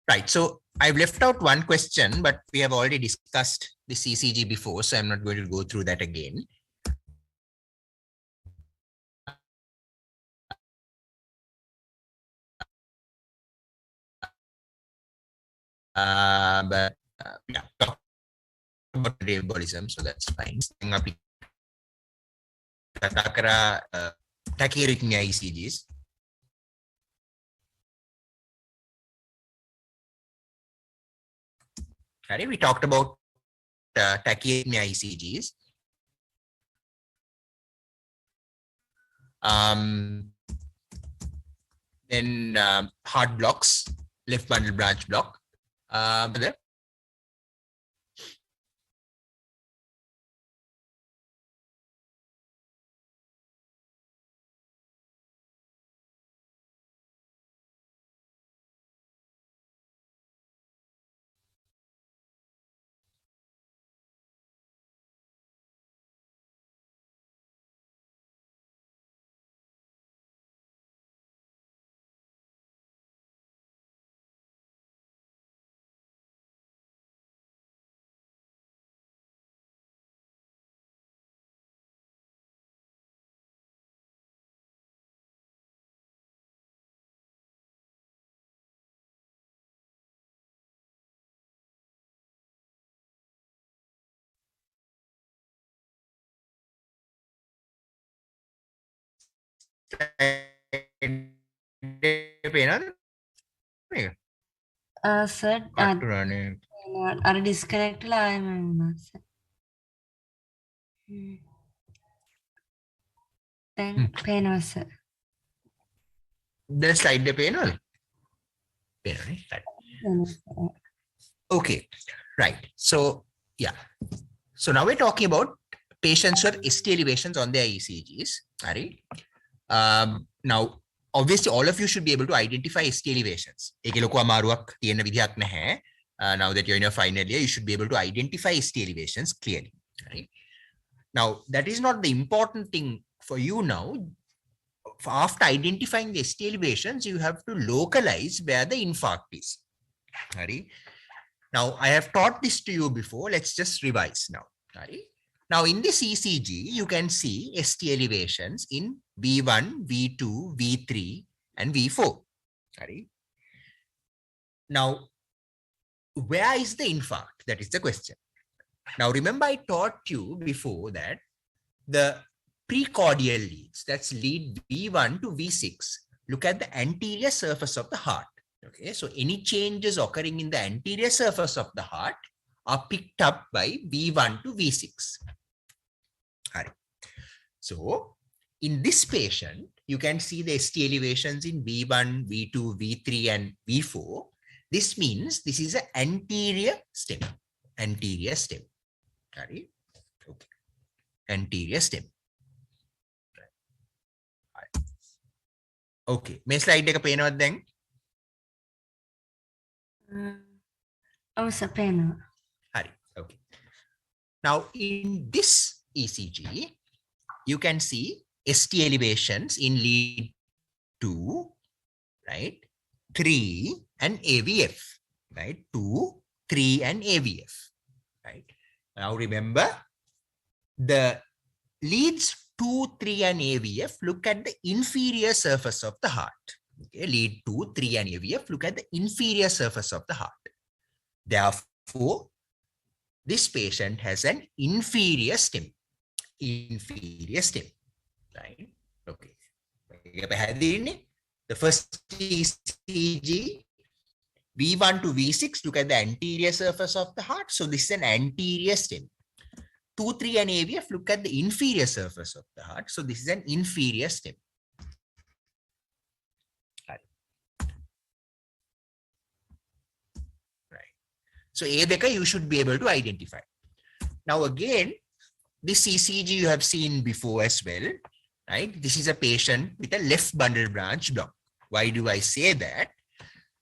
Right. So I've left out one question, but we have already discussed the ECG before, so I'm not going to go through that again. Yeah, talk about the embolism, so that's fine. Tachyarrhythmia ECGs. Okay, we talked about tachyarrhythmia ECGs. Then heart blocks, left bundle branch block. Sir, are disconnected? I am then pain sir. The slide the panel. Okay, right. So yeah. So now we're talking about patients who have ST elevations on their ECGs. All right. Now, obviously, all of you should be able to identify ST elevations. Now that you're in your final year, you should be able to identify ST elevations clearly. Right? Now, that is not the important thing for you now. After identifying the ST elevations, you have to localize where the infarct is. Right? Now, I have taught this to you before. Let's just revise now. Right? Now, in this ECG, you can see ST elevations in V1, V2, V3, and V4. Right? Now, where is the infarct? That is the question. Now, remember I taught you before that the precordial leads, that's lead V1 to V6, look at the anterior surface of the heart. Okay, so any changes occurring in the anterior surface of the heart are picked up by V1 to V6. Right. So in this patient, you can see the ST elevations in V1, V2, V3, and V4. This means this is an anterior stem. Anterior stem. Right. Okay. Anterior stem. Right. Okay. මේ slide එක පේනවද දැන්? sir, pain. Hari. Okay. Now in this ECG, you can see ST elevations in lead 2, right? 3 and AVF, right? 2, 3 and AVF, right? Now remember the leads 2, 3 and AVF look at the inferior surface of the heart. Okay, lead 2, 3 and AVF look at the inferior surface of the heart. Therefore, this patient has an inferior stem. Inferior stem, right? Okay. The first ECG, V1 to V6, look at the anterior surface of the heart. So this is an anterior stem. 2, 3 and AVF, look at the inferior surface of the heart. So this is an inferior stem. Right. So A you should be able to identify. Now again, this ECG you have seen before as well, right? This is a patient with a left bundle branch block. Why do I say that?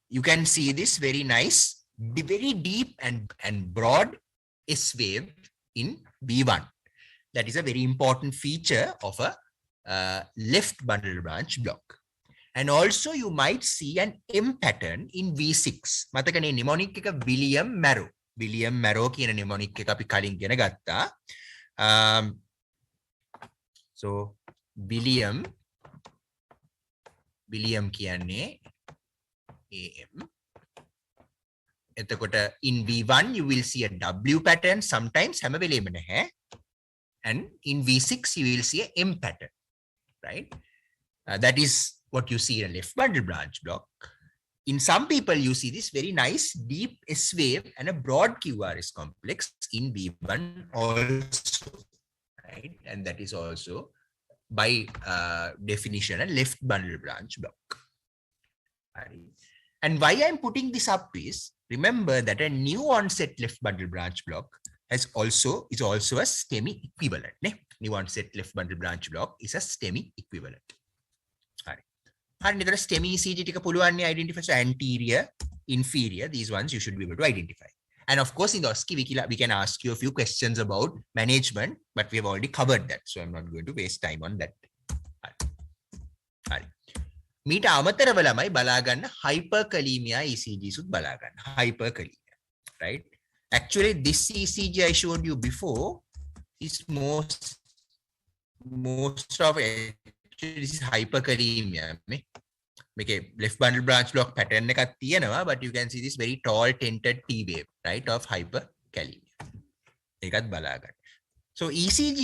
You can see this very nice, very deep and broad S wave in V1. That is a very important feature of a left bundle branch block. And also you might see an M pattern in V6. මතකනේ mnemonic එක William Marrow. William Marrow කියන mnemonic එක අපි කලින් ඉගෙන ගත්තා. So William කියන්නේ AM. එතකොට in V1 you will see a W pattern sometimes හැම වෙලේම නැහැ. And in V6 you will see a M pattern, right? That is what you see in a left bundle branch block. In some people, you see this very nice deep S wave and a broad QRS complex in V1 also, right? And that is also by definition a left bundle branch block. Right? And why I'm putting this up is, remember that a new onset left bundle branch block is also a STEMI equivalent. New onset left bundle branch block is a STEMI equivalent. Right. STEMI ECG tika puluwanne identify, so anterior, inferior, these ones you should be able to identify. And of course, in the OSCE, we can ask you a few questions about management, but we have already covered that, so I'm not going to waste time on that. Right. Meet අමතරව ළමයි බලා ගන්න hyperkalemia ECG සුත් බලා ගන්න. Hyperkalemia, right? Actually, this ECG I showed you before is most of it. This is hyperkalemia. Okay, left bundle branch block pattern එකක් තියෙනවා, but you can see this very tall tented T wave, right, of hyperkalemia. ඒකත් බලා ගන්න. So ECG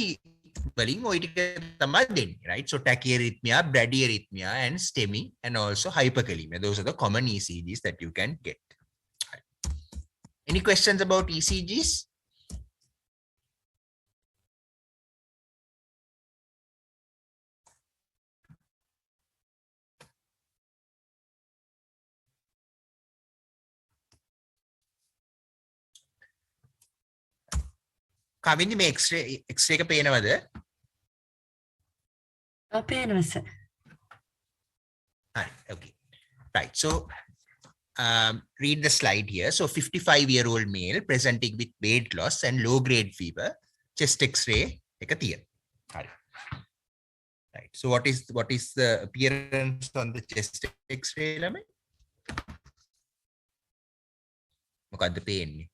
වලින් ওই ටික තමයි දෙන්නේ, right? So tachyarrhythmia, bradyarrhythmia, and STEMI, and also hyperkalemia. Those are the common ECGs that you can get. Any questions about ECGs? Kavindi මේ X-ray එක පේනවද? පේනවා sir. Okay. Right. So read the slide here. So 55-year-old male presenting with weight loss and low-grade fever, chest X-ray එක තියෙනවා. Right. So what is the appearance on the chest X-ray ළමයි? මොකද්ද පේන්නේ?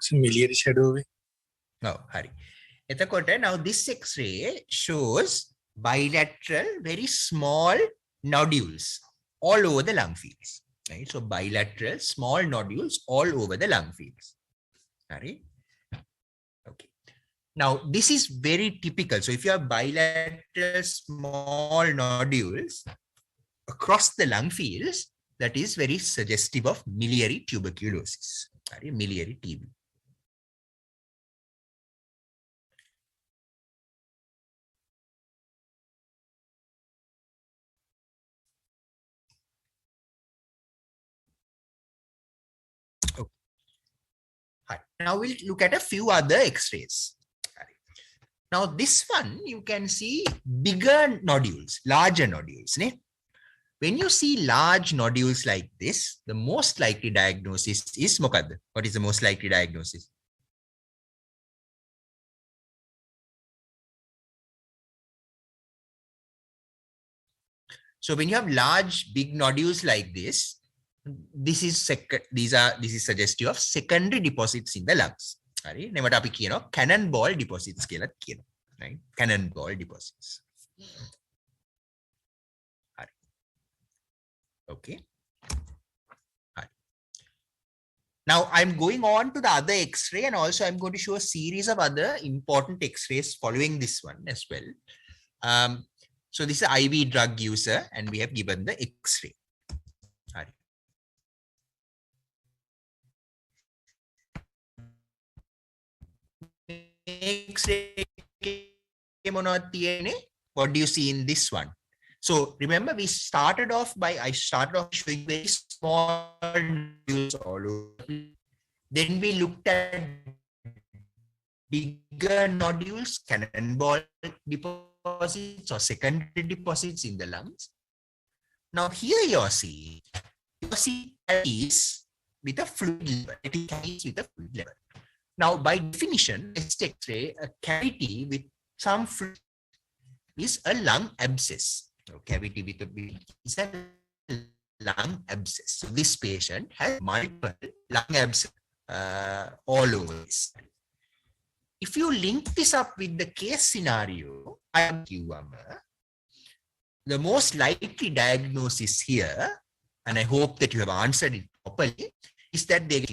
Miliary shadow. Oh, Hari. Now this X-ray shows bilateral, very small nodules all over the lung fields. Right? So bilateral, small nodules all over the lung fields. Hari. Okay. Now this is very typical. So if you have bilateral, small nodules across the lung fields, that is very suggestive of miliary tuberculosis. Hari. Miliary TB. Now we'll look at a few other X-rays. Now this one, you can see bigger nodules, larger nodules. When you see large nodules like this, the most likely diagnosis is මොකද්ද? What is the most likely diagnosis? So when you have large, big nodules like this, this is suggestive of secondary deposits in the lungs. Right? Never අපි කියනවා cannonball deposits කියලා කියනවා. Right? Cannonball deposits. Right. Okay. Right. Now I'm going on to the other X-ray, and also I'm going to show a series of other important X-rays following this one as well. So this is IV drug user, and we have given the X-ray. Right. X-ray, what do you see in this one? So remember, I started off showing very small nodules all over. Then we looked at bigger nodules, cannonball deposits or secondary deposits in the lungs. Now here you're seeing cavities with a fluid level. Cavities with a fluid level. Now by definition, chest X-ray, a cavity with some fluid is a lung abscess. So cavity with a is a lung abscess. So this patient has multiple lung abscess all over this. If you link this up with the case scenario, the most likely diagnosis here, and I hope that you have answered it properly, is that they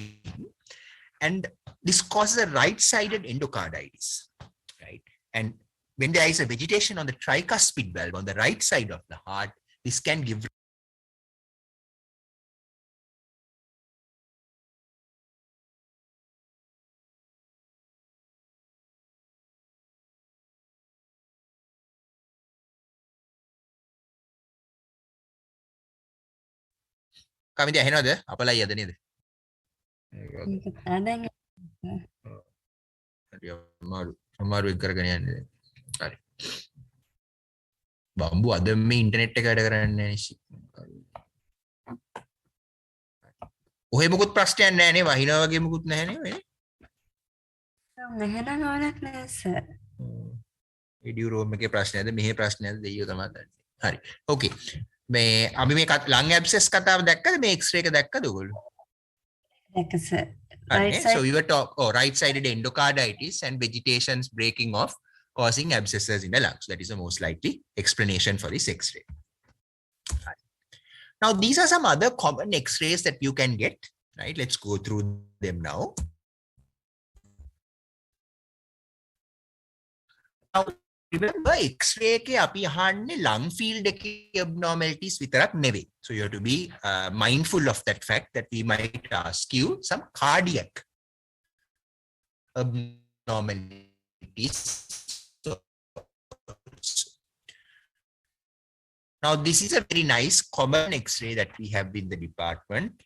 and this causes a right-sided endocarditis, right? And when there is a vegetation on the tricuspid valve on the right side of the heart, this can give කමිද ඇහෙනවද අපලයි අද නේද? දැන් හරි අමාරුවෙන් කරගෙන යන්නේ. හරි. බම්බු අද මේ ඉන්ටර්නෙට් එක වැඩ කරන්නේ නැහැ නිසි. ඔහෙ මොකුත් ප්‍රශ්නයක් නැහැ නේ වහිනා වගේ මොකුත් නැහැ නේ මේ. නැහැනම් ඕනක් නෑ සර්. වීඩියෝ රූම් එකේ ප්‍රශ්නයක්ද මෙහි ප්‍රශ්නයක්ද දෙයියෝ තමයි දන්නේ. හරි. ඕකේ. මේ අපි මේ ලං ඇබ්සෙස් කතාව දැක්කද මේ එක්ස්රේ එක දැක්කද ඔයගොල්ලෝ? දැක්ක sir. Okay, so we were talking right-sided endocarditis and vegetations breaking off causing abscesses in the lungs. That is the most likely explanation for this X-ray. Now, these are some other common X-rays that you can get. Right? Let's go through them now. Now, remember X-ray ke api ahanne lung field abnormalities vitarak neveyi. So you have to be mindful of that fact that we might ask you some cardiac abnormalities. Now this is a very nice common X-ray that we have in the department.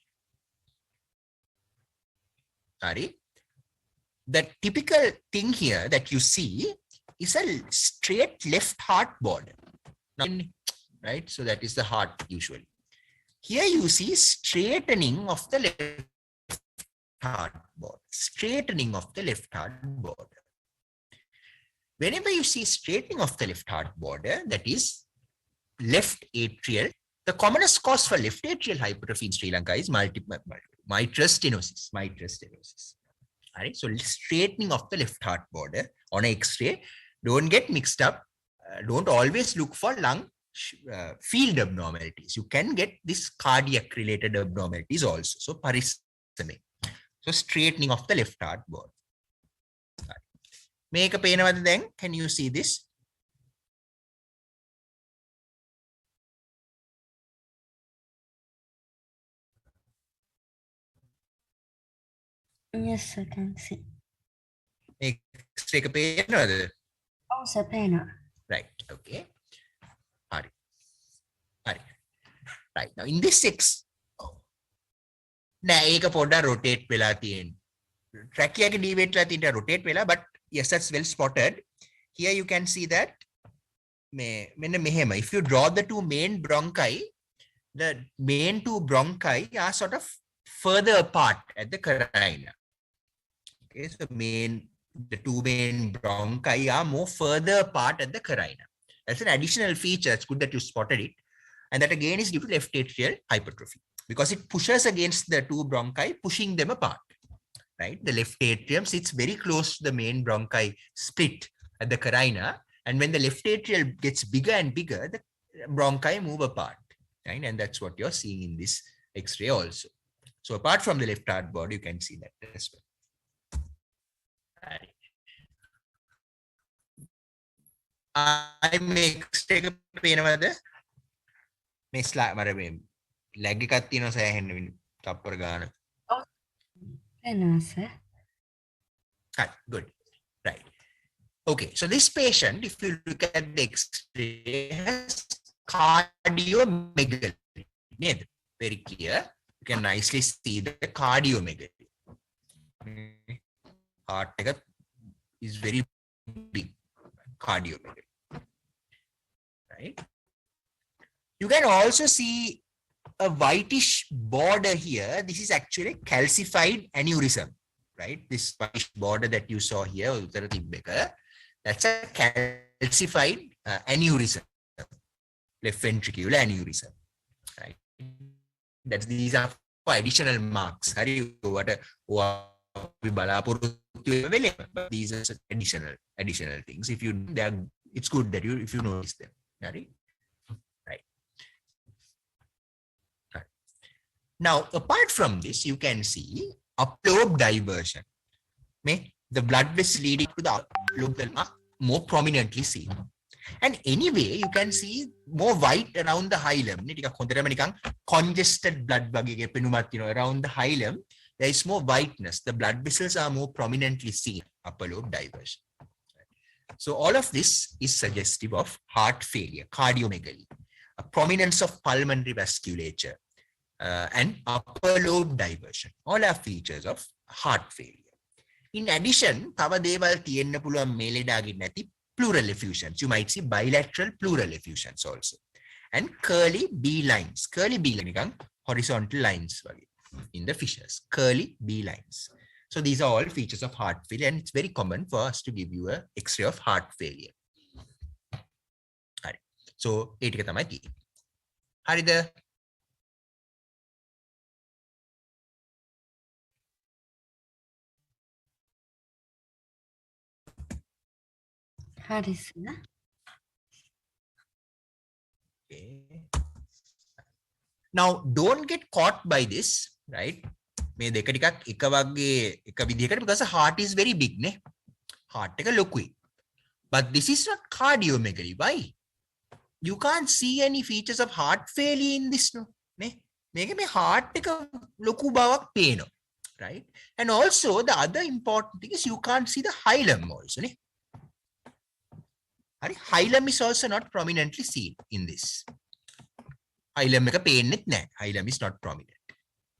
Sorry. The typical thing here that you see is a straight left heart border, right? So that is the heart usually. Here you see straightening of the left heart border, straightening of the left heart border. Whenever you see straightening of the left heart border, that is left atrial, the commonest cause for left atrial hypertrophy in Sri Lanka is mitral stenosis. All right, so straightening of the left heart border on an X-ray. Don't get mixed up. Don't always look for lung field abnormalities. You can get this cardiac related abnormalities also. So parissame. So straightening of the left heart border. Make a pain over then. Can you see this? Yes, I can see. Make take a pain over. Oh, sir, pain. Right. Okay. Right. Now in this six, නෑ ඒක පොඩ්ඩක් rotate වෙලා තියෙන. Trachea එක deviate වෙලා තියෙන rotate වෙලා, but yes, that's well spotted. Here you can see that මෙන්න මෙහෙම. If you draw the two main bronchi, the main two bronchi are sort of further apart at the carina. Okay, so the two main bronchi are more further apart at the carina. That's an additional feature. It's good that you spotted it. And that again is due to left atrial hypertrophy because it pushes against the two bronchi, pushing them apart, right? The left atrium sits very close to the main bronchi split at the carina. And when the left atrial gets bigger and bigger, the bronchi move apart, right? And that's what you're seeing in this X-ray also. So apart from the left heart border, you can see that as well. I make take a pain over there. මේ slide මර මේ lag එකක් තියෙනවා සෑහෙන්න තප්පර ගාන. එනවා sir. Right, good. Right. Okay, so this patient, if you look at the X-ray, has cardiomegaly. Very clear. You can nicely see the cardiomegaly. Heart එක is very big, cardiomegaly, right? You can also see a whitish border here. This is actually calcified aneurysm, right? This whitish border that you saw here, that's a calcified aneurysm, left ventricular aneurysm, right? These are for additional marks. But these are additional things. If you, it's good that if you notice them, right? Now, apart from this, you can see upper lobe diversion. The blood vessels leading to the upper lobe are more prominently seen. And anyway, you can see more white around the hilum. Congested blood around the hilum, there is more whiteness. The blood vessels are more prominently seen, upper lobe diversion. So all of this is suggestive of heart failure, cardiomegaly, a prominence of pulmonary vasculature, and upper lobe diversion. All are features of heart failure. In addition, pleural effusions. You might see bilateral pleural effusions also. And curly B lines. Curly B lines, horizontal lines in the fissures. Curly B lines. So these are all features of heart failure, and it's very common for us to give you an X-ray of heart failure. So, Harida. හරි sir. Okay. Now, don't get caught by this, right? Because the heart is very big, ne? Heart එක ලොකුයි. But this is not cardiomegaly. Why? You can't see any features of heart failure in this, no? Ne? මේක heart එක ලොකු බවක් පේනවා, right? And also the other important thing is you can't see the hilum also, ne? Hilum is also not prominently seen in this. Hilum is not prominent.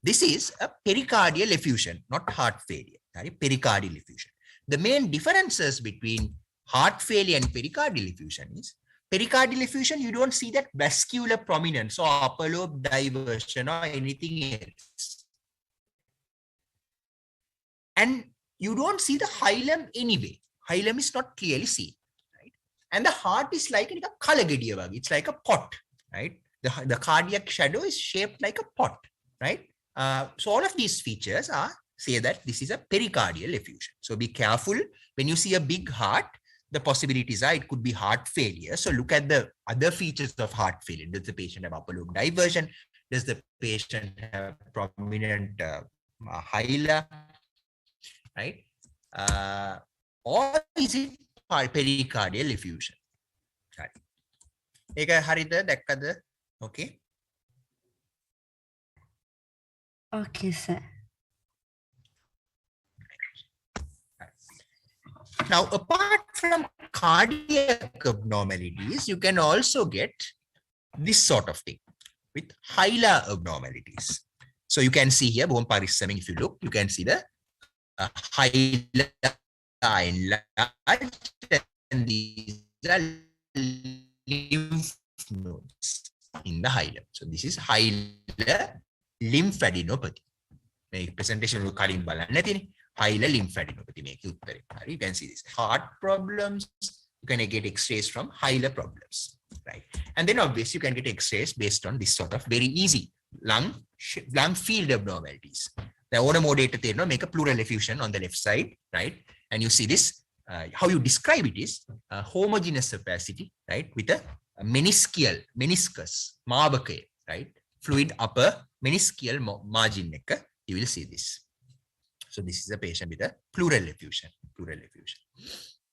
This is a pericardial effusion, not heart failure. Pericardial effusion. The main differences between heart failure and pericardial effusion is pericardial effusion, you don't see that vascular prominence or upper lobe diversion or anything else. And you don't see the hilum anyway. Hilum is not clearly seen. And the heart is like a kalagadiya. It's like a pot, right? The cardiac shadow is shaped like a pot, right? So all of these features say that this is a pericardial effusion. So be careful when you see a big heart. The possibilities are it could be heart failure. So look at the other features of heart failure. Does the patient have upper lobe diversion? Does the patient have prominent hilum, right? Or is it pericardial effusion? Okay. Okay, sir. Now, apart from cardiac abnormalities, you can also get this sort of thing with hilar abnormalities. So you can see here, if you look, you can see the hilar enlarged, and these are lymph nodes in the hilum. So this is hilar lymphadenopathy. Presentation hilar lymphadenopathy. You can see this. Heart problems, you can get X-rays from hilar problems, right? And then obviously you can get X-rays based on this sort of very easy lung field abnormalities. The odomo data make a pleural effusion on the left side, right? And you see this, how you describe it is homogeneous opacity, right? With a meniscus, marbake, right? Fluid upper meniscal margin neck. You will see this. So this is a patient with a pleural effusion,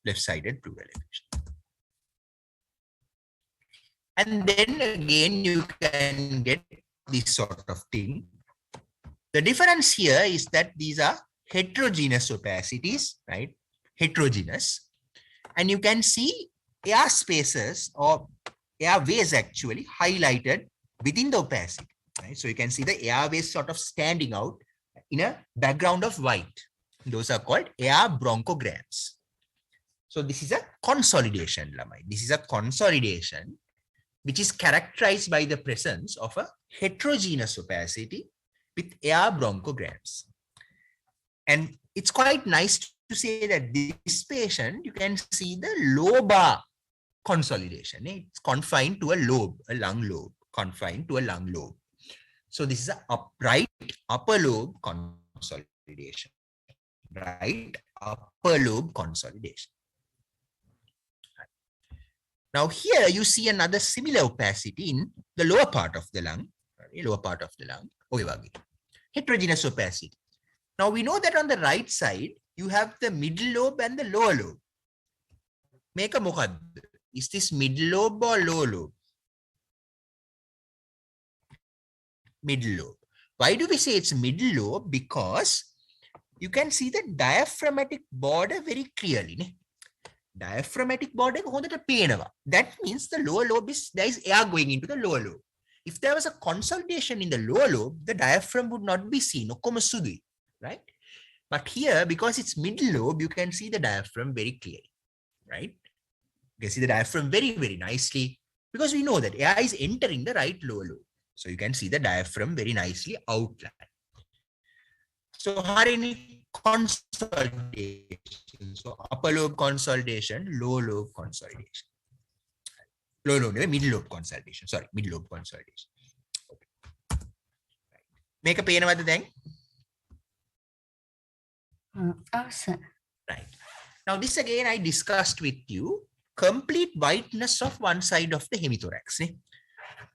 left-sided pleural effusion. And then again, you can get this sort of thing. The difference here is that these are heterogeneous opacities, right? Heterogeneous. And you can see air spaces or airways actually highlighted within the opacity, right? So you can see the airways sort of standing out in a background of white. Those are called air bronchograms. So this is a consolidation, lamai. This is a consolidation which is characterized by the presence of a heterogeneous opacity with air bronchograms. And it's quite nice to say that this patient, you can see the lobar consolidation. It's confined to a lobe, a lung lobe, confined to a lung lobe. So this is a upright upper lobe consolidation, right? Upper lobe consolidation. Now here you see another similar opacity in the lower part of the lung, lower part of the lung, heterogeneous opacity. Now we know that on the right side, you have the middle lobe and the lower lobe. Make a mukad. Is this middle lobe or lower lobe? Middle lobe. Why do we say it's middle lobe? Because you can see the diaphragmatic border very clearly. Diaphragmatic border that means the lower lobe there is air going into the lower lobe. If there was a consolidation in the lower lobe, the diaphragm would not be seen, right? But here, because it's middle lobe, you can see the diaphragm very clearly, right? You can see the diaphragm very, very nicely because we know that air is entering the right lower lobe. So you can see the diaphragm very nicely outlined. So Harini, consolidation. So upper lobe consolidation, lower lobe consolidation. Lower lobe, middle lobe consolidation. Sorry, middle lobe consolidation. Okay. Make a pain about the thing. Oh, sir. Right. Now this again I discussed with you, complete whiteness of one side of the hemithorax.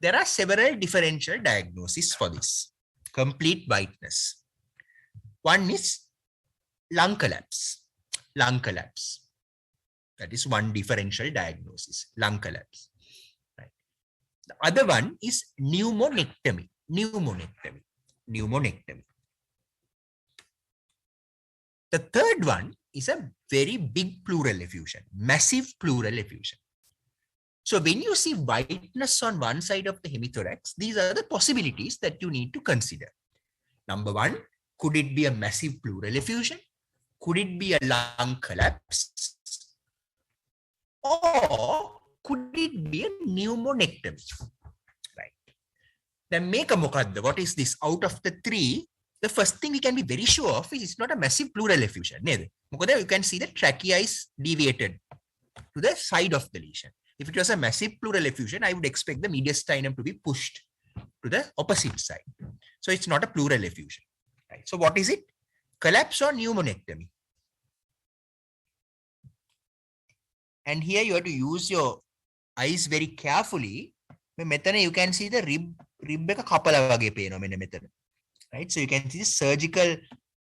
There are several differential diagnoses for this. Complete whiteness. One is lung collapse. Lung collapse. That is one differential diagnosis. Lung collapse. Right. The other one is pneumonectomy. Pneumonectomy. Pneumonectomy. The third one is a very big pleural effusion, massive pleural effusion. So when you see whiteness on one side of the hemithorax, these are the possibilities that you need to consider. Number one, could it be a massive pleural effusion? Could it be a lung collapse? Or could it be a pneumonectomy? Right. Then make a mukadda. What is this? Out of the three, the first thing we can be very sure of is it's not a massive pleural effusion. You can see the trachea is deviated to the side of the lesion. If it was a massive pleural effusion, I would expect the mediastinum to be pushed to the opposite side. So it's not a pleural effusion. Right. So what is it? Collapse or pneumonectomy? And here you have to use your eyes very carefully. You can see the rib right? So you can see surgical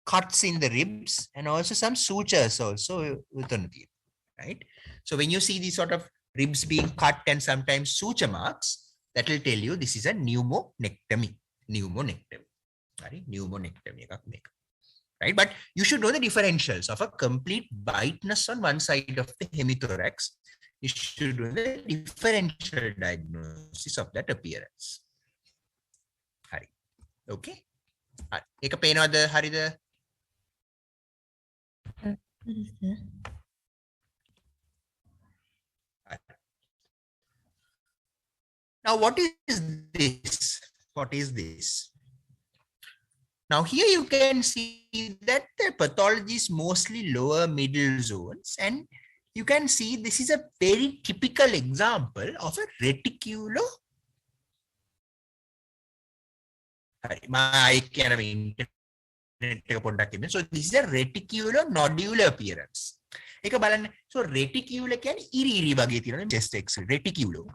cuts in the ribs and also some sutures also, right? So when you see these sort of ribs being cut and sometimes suture marks, that will tell you this is a pneumonectomy. Pneumonectomy. Right? Pneumonectomy. Right? But you should know the differentials of a complete whiteness on one side of the hemithorax. You should know the differential diagnosis of that appearance. Hari. Okay? Ek penawada Harida? Now what is this? What is this? Now here you can see that the pathology is mostly lower middle zones, and you can see this is a very typical example of a reticular. So this is a reticular nodular appearance. So reticular can iri chest X-ray. Reticular.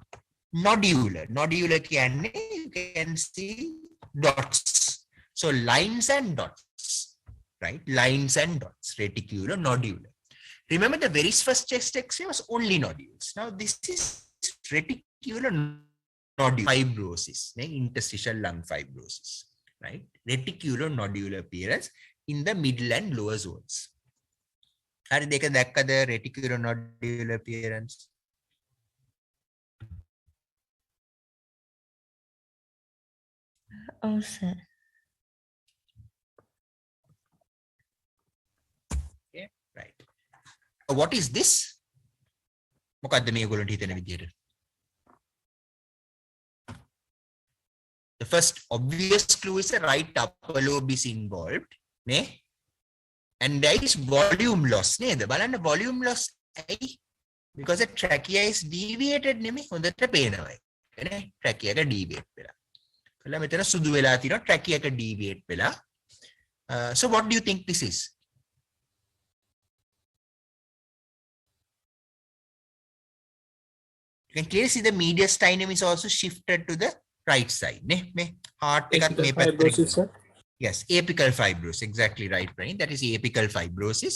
Nodular. Nodular can you can see dots. So lines and dots, right? Lines and dots, reticular, nodular. Remember the very first chest X-ray was only nodules. Now this is reticular nodular fibrosis, interstitial lung fibrosis, right? Reticular nodular appearance in the middle and lower zones. How did they get the reticular nodular appearance? Oh, sir. Okay, right. What is this? මොකද්ද මේගොල්ලන්ට හිතෙන විදියට? The first obvious clue is a right upper lobe is involved. නේ? And there is volume loss නේද? බලන්න volume loss ඇයි? Because the trachea is deviated නෙමෙයි හොඳට පේනවා. නේ? trachea එක deviate වෙලා. කළා මෙතන සුදු වෙලා තියෙනවා trachea එක deviate වෙලා. So what do you think this is? You can clearly see the mediastinum is also shifted to the right side. නේ? heart එකත් මේ පැත්තට. Yes, apical fibrosis. Exactly right, Pranit. That is apical fibrosis.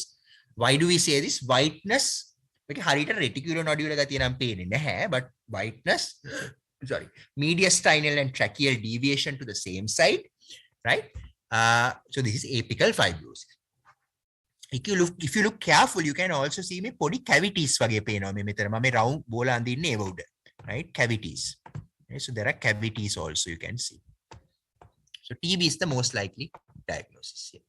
Why do we say this? Whiteness. Okay, හරියට reticulonodule එක තියෙනම් පේන්නේ නැහැ, but whiteness, sorry, mediastinal and tracheal deviation to the same side, right? So this is apical fibrosis. If you look careful, you can also see me podi cavities වගේ පේනවා මේ මෙතන. මම round බෝල අඳින්නේ ඒව උඩ, right? Cavities. Okay, so there are cavities also you can see. So TB is the most likely diagnosis here.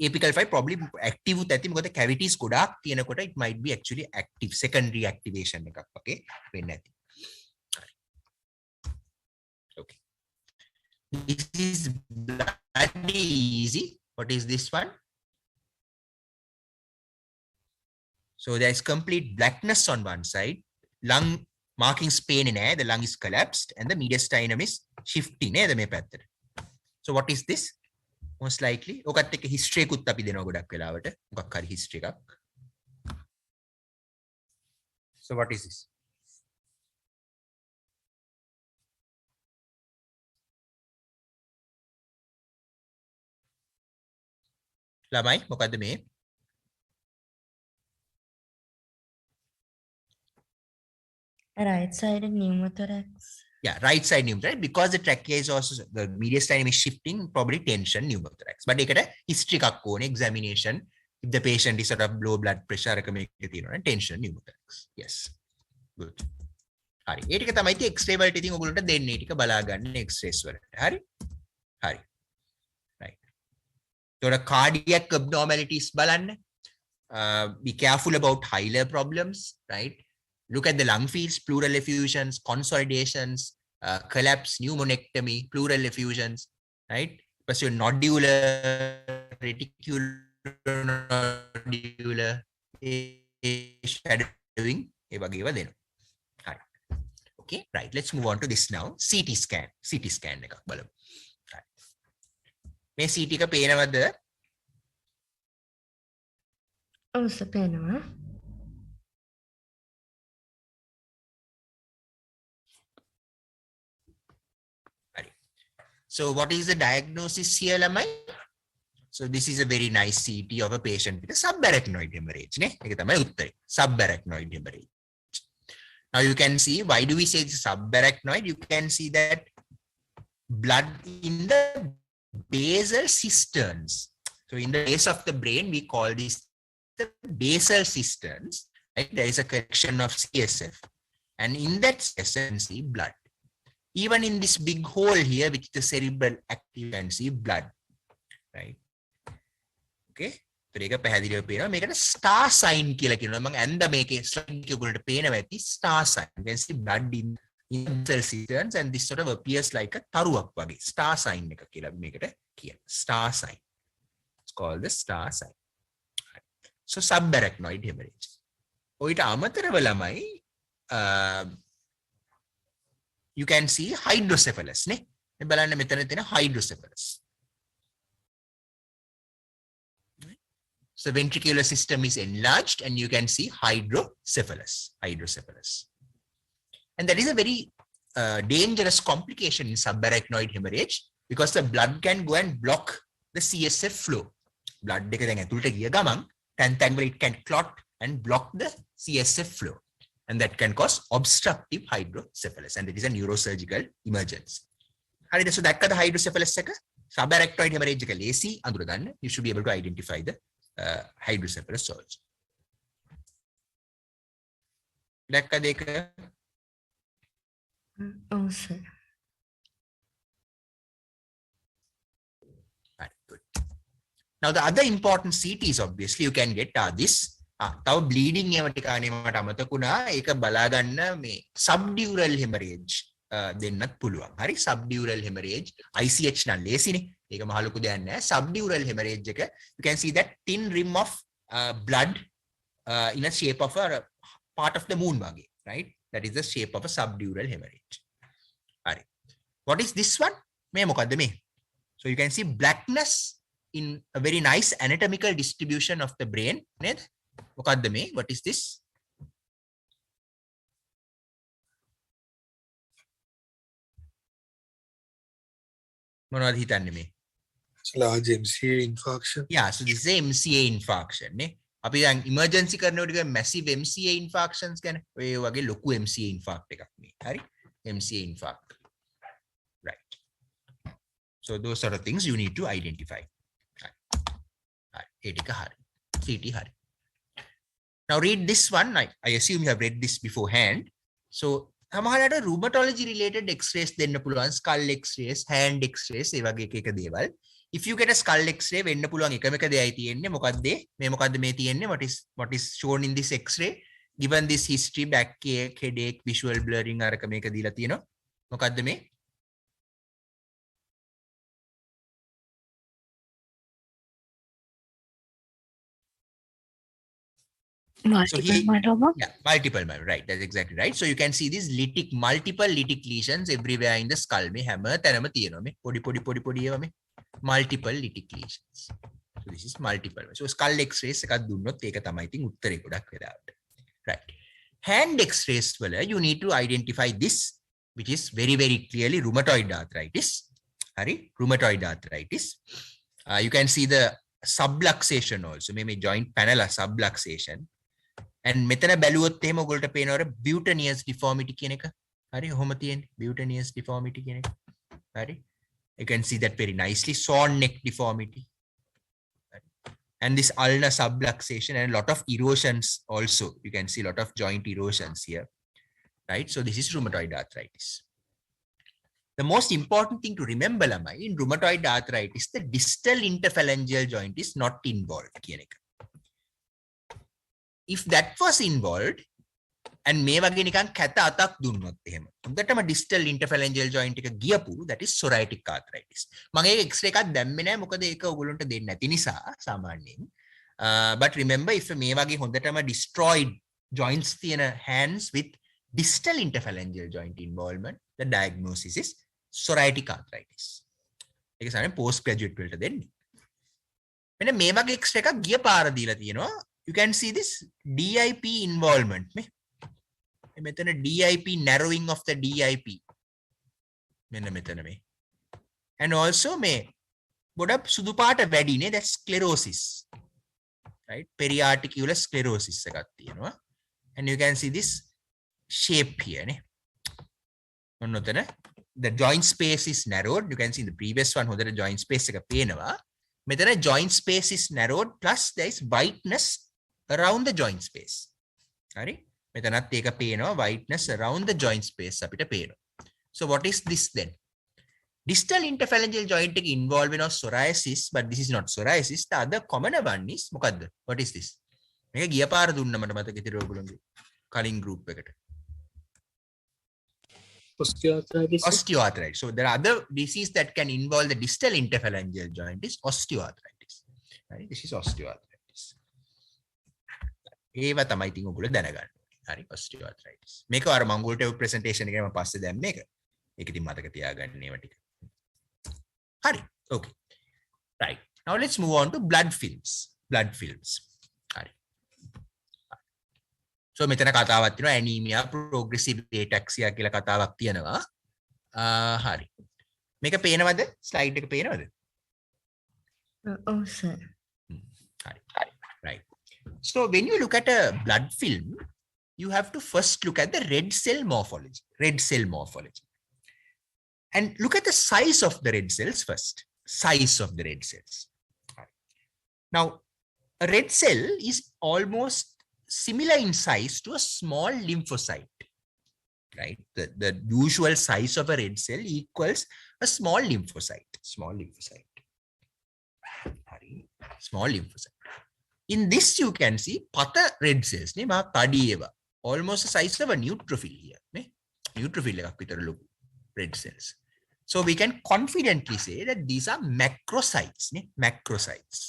Apical fibre probably active ඇති මොකද cavities ගොඩාක් තියෙනකොට it might be actually active secondary activation එකක් වගේ වෙන්න ඇති. Okay. This is bloody easy. What is this one? So there is complete blackness on one side. Lung markings පේන්නේ නැහැ. The lung is collapsed and the mediastinum is shifting නේද මේ පැත්තට. So what is this? Most likely ඔකත් එක්ක history එකකුත් අපි දෙනවා ගොඩක් වෙලාවට. මොකක් හරි history එකක්. So what is this? ළමයි මොකද්ද මේ? Right side pneumothorax. Yeah, right side pneumothorax because the trachea is also the mediastinum is shifting, probably tension pneumothorax. But ඒකට history එකක් ඕනේ examination if the patient is sort of low blood pressure එක මේකේ තියෙනවා tension pneumothorax. Yes. Good. හරි. ඒ ටික තමයි ඉතින් x-ray වලට ඉතින් ඔයගොල්ලන්ට දෙන්නේ ටික බලා ගන්න x-rays වලට. හරි? හරි. Right. ඒතකොට cardiac abnormalities බලන්න. Be careful about hilar problems, right? Look at the lung fields, pleural effusions, consolidations, collapse, pneumonectomy, pleural effusions, right? Plus your nodular, reticulonodular, shadowing, okay, right. Let's move on to this now. CT scan. CT scan. Right. May CT ka පේනවද? ඔව් sir පේනවා. So what is the diagnosis here, Lamai? So this is a very nice CT of a patient with a subarachnoid hemorrhage. Subarachnoid hemorrhage. Now you can see, why do we say it's subarachnoid? You can see that blood in the basal cisterns. So in the base of the brain, we call this the basal cisterns. Right? There is a collection of CSF. And in that CSF, you see blood. Even in this big hole here, which is the cerebral active, you can see blood, right? Okay. So, මේක පැහැදිලිව පේනවා. මේකට star sign කියලා කියනවා. මම ඇඳ මේකේ slide එක උඩට පේනවා ඇති star sign. You can see blood in cell cisterns and this sort of appears like a තරුවක් වගේ. Star sign එක කියලා මේකට කියනවා. Star sign. It's called the star sign. So subarachnoid hemorrhage. ඔයිට අමතරව ළමයි you can see hydrocephalus ne බලන්න මෙතන තියෙන hydrocephalus. So ventricular system is enlarged and you can see hydrocephalus. And that is a very dangerous complication in subarachnoid hemorrhage because the blood can go and block the CSF flow. Blood එක දැන් ඇතුළට ගිය ගමන් tangent it can clot and block the CSF flow. And that can cause obstructive hydrocephalus. And it is a neurosurgical emergency. So that the hydrocephalus subarachnoid hemorrhage AC anduragana, you should be able to identify the hydrocephalus also. Oh, sir. Right, good. Now the other important CTs obviously you can get are this තව bleeding ඒව ටික අනේ මට අමතකුණා ඒක බලා ගන්න මේ සබ්ඩියුරල් හෙමරේජ් දෙන්නත් පුළුවන්. හරි සබ්ඩියුරල් හෙමරේජ් ICH නම් ලේසිනේ. ඒක මහ ලොකු දෙයක් නෑ. සබ්ඩියුරල් හෙමරේජ් එක you can see that thin rim of blood in a shape of a part of the moon වගේ, right? That is the shape of a subdural hemorrhage. හරි. What is this one? මේ මොකද්ද මේ? So you can see blackness in a very nice anatomical distribution of the brain නේද? මොකද්ද මේ? What is this? මොනවද හිතන්නේ මේ? large MCA infarction. Yeah, so this is a MCA infarction නේ. අපි දැන් emergency කරනකොට massive MCA infarctions ගැන ඔය වගේ ලොකු MCA infarct එකක් මේ. හරි? MCA infarct. Right. So those sort of things you need to identify. Right. ඒ ටික හරි. CT හරි. Now read this one. I assume you have read this beforehand. So සමහරවිට rheumatology related x-rays දෙන්න පුළුවන්, skull x-rays, hand x-rays ඒ වගේ එක දේවල්. If you get a skull x-ray වෙන්න පුළුවන් එකම එක දෙයයි තියෙන්නේ මොකද්ද මේ මොකද්ද මේ තියෙන්නේ what is shown in this x-ray given this history backache headache visual blurring අරක මේක දීලා තියෙනවා මොකද්ද මේ Multiple myeloma. Yeah, multiple myeloma, right? That's exactly right. So you can see these multiple lytic lesions everywhere in the skull. මේ හැම තැනම තියෙනවා මේ පොඩි ඒවා මේ multiple lytic lesions. So this is multiple. So skull x-rays එකක් දුන්නොත් ඒක තමයි ඉතින් උත්තරේ ගොඩක් වෙලාවට. Right. Hand x-rays වල you need to identify this which is very clearly rheumatoid arthritis. Hari, rheumatoid arthritis. You can see the subluxation also. මේ joint panel subluxation. And මෙතන බැලුවොත් එහෙම ඔයගොල්ලන්ට පේනවා Butenius deformity කියන එක. හරි ඔහොම තියෙන්නේ Butenius deformity කියන එක. හරි. You can see that very nicely. Swan neck deformity. And this ulnar subluxation and a lot of erosions also. You can see a lot of joint erosions here. Right? So this is rheumatoid arthritis. The most important thing to remember, Lamai, in rheumatoid arthritis, the distal interphalangeal joint is not involved. If that was involved, and මේ වගේ නිකන් කැත අතක් දුන්නොත් එහෙම හොඳටම distal interphalangeal joint එක ගියපු that is psoriatic arthritis. මම ඒක x-ray එකක් දැම්මේ නැහැ මොකද ඒක ඔයගොල්ලන්ට දෙන්නේ නැති නිසා සාමාන්‍යයෙන්. But remember if මේ වගේ හොඳටම destroyed joints තියෙන hands with distal interphalangeal joint involvement, the diagnosis is psoriatic arthritis. ඒක සාමාන්‍යයෙන් post graduate වලට දෙන්නේ. මෙන්න මේ වගේ x-ray එකක් ගිය පාර දීලා තියෙනවා. You can see this DIP involvement. මෙතන DIP narrowing of the DIP. මෙතන මේ. And also මේ ගොඩක් සුදු පාට වැඩි නේ that's sclerosis. Right? Periarticular sclerosis එකක් තියෙනවා. And you can see this shape here නේ. ඔන්නතන the joint space is narrowed. You can see in the previous one හොඳට joint space එක පේනවා. මෙතන joint space is narrowed plus there is whiteness around the joint space. හරි? මෙතනත් ඒක පේනවා whiteness around the joint space අපිට පේනවා. So what is this then? Distal interphalangeal joint එක involved වෙනවා psoriasis, but this is not psoriasis. The other common one is මොකද්ද? What is this? මේක ගිය පාර දුන්න මට මතක ඉතින් ඔයගොල්ලෝගේ කලින් group එකට. Osteoarthritis. Osteoarthritis. So there are other disease that can involve the distal interphalangeal joint is osteoarthritis. Right? This is osteoarthritis. ඒව තමයි ඉතින් ඔයගොල්ලෝ දැනගන්න. හරි osteoarthritis. මේක අර මංගුල්ට presentation එකේ මම පස්සේ දැම්ම මේක. ඒක ඉතින් මතක තියාගන්න ඒවා ටික. හරි. Okay. Right. Now let's move on to blood films. Blood films. හරි. So මෙතන කතාවක් තියෙනවා anemia, progressive ataxia කියලා කතාවක් තියෙනවා. හරි. මේක පේනවද? slide එක පේනවද? Oh, sir. හරි. Right. So when you look at a blood film, you have to first look at the red cell morphology. Red cell morphology. And look at the size of the red cells first. Size of the red cells. Now, a red cell is almost similar in size to a small lymphocyte. Right? The usual size of a red cell equals a small lymphocyte. Small lymphocyte. Small lymphocyte. In this you can see pata red cells ne ma tadi ewa almost the size of a neutrophil here ne neutrophil ekak witara loku red cells. So we can confidently say that these are macrocytes ne macrocytes.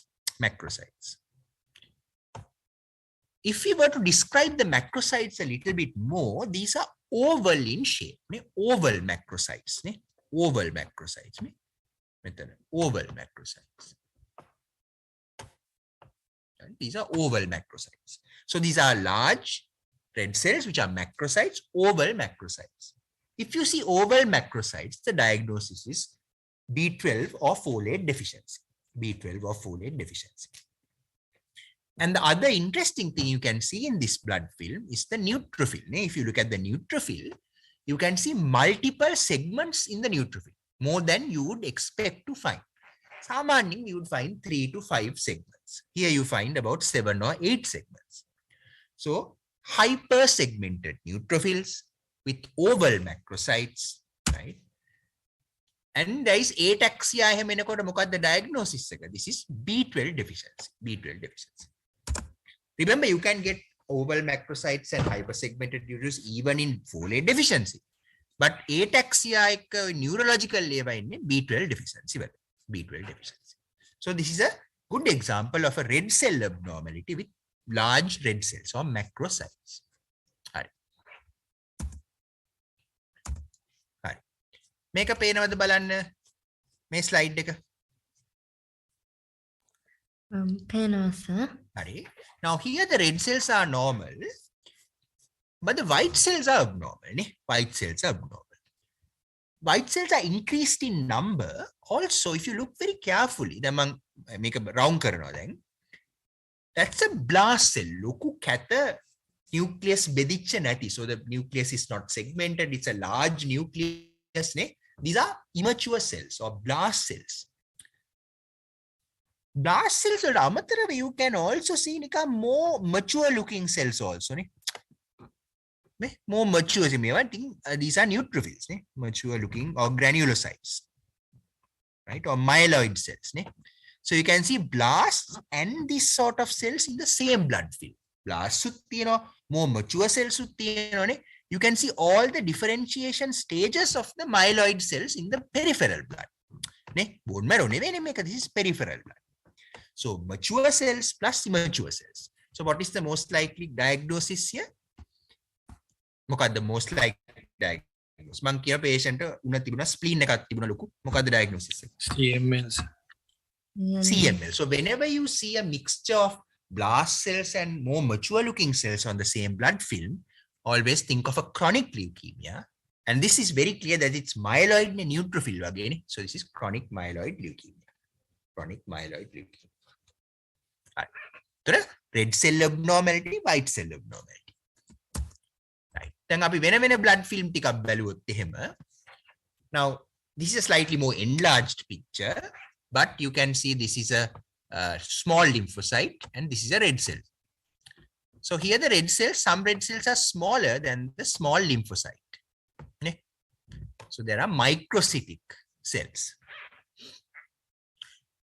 If we were to describe the macrocytes a little bit more, these are oval in shape ne oval macrocytes ne oval macrocytes ne metana oval macrocytes. These are oval macrocytes. So these are large red cells which are macrocytes, oval macrocytes. If you see oval macrocytes, the diagnosis is B12 or folate deficiency. B12 or folate deficiency. And the other interesting thing you can see in this blood film is the neutrophil. If you look at the neutrophil, you can see multiple segments in the neutrophil, more than you would expect to find. Samanyan, you would find 3 to 5 segments. Here you find about 7 or 8 segments. So hyper-segmented neutrophils with oval macrocytes, right? And there is ataxia. The diagnosis. This is B12 deficiency. B12 deficiency. Remember, you can get oval macrocytes and hyper-segmented neutrophils even in folate deficiency. But ataxia neurological level in B12 deficiency. B12 deficiency. So this is a good example of a red cell abnormality with large red cells or macrocytes. Make a pain of the balan. May slide. sir. Now here the red cells are normal, but the white cells are abnormal. White cells are abnormal. White cells are increased in number. Also, if you look very carefully, make a round karana then. That's a blast cell. Loku kata nucleus bedicha nati. So the nucleus is not segmented. It's a large nucleus. These are immature cells or blast cells. Blast cells are amatarava. You can also see more mature looking cells also. More mature. These are neutrophils, mature looking or granulocytes, right? Or myeloid cells. So you can see blasts and these sort of cells in the same blood film. Blasts, more mature cells. You can see all the differentiation stages of the myeloid cells in the peripheral blood. Bone marrow, this is peripheral blood. So mature cells plus immature cells. So what is the most likely diagnosis here? The most likely diagnosis. Monkey patient spleen diagnosis. CML. CML. So whenever you see a mixture of blast cells and more mature looking cells on the same blood film, always think of a chronic leukemia. And this is very clear that it's myeloid and neutrophil again. So this is chronic myeloid leukemia. Chronic myeloid leukemia. Right. Red cell abnormality, white cell abnormality. Right. Then api vena blood film tika baluwot ehema. Now this is a slightly more enlarged picture, but you can see this is a small lymphocyte and this is a red cell. So here the red cells, some red cells are smaller than the small lymphocyte. So there are microcytic cells.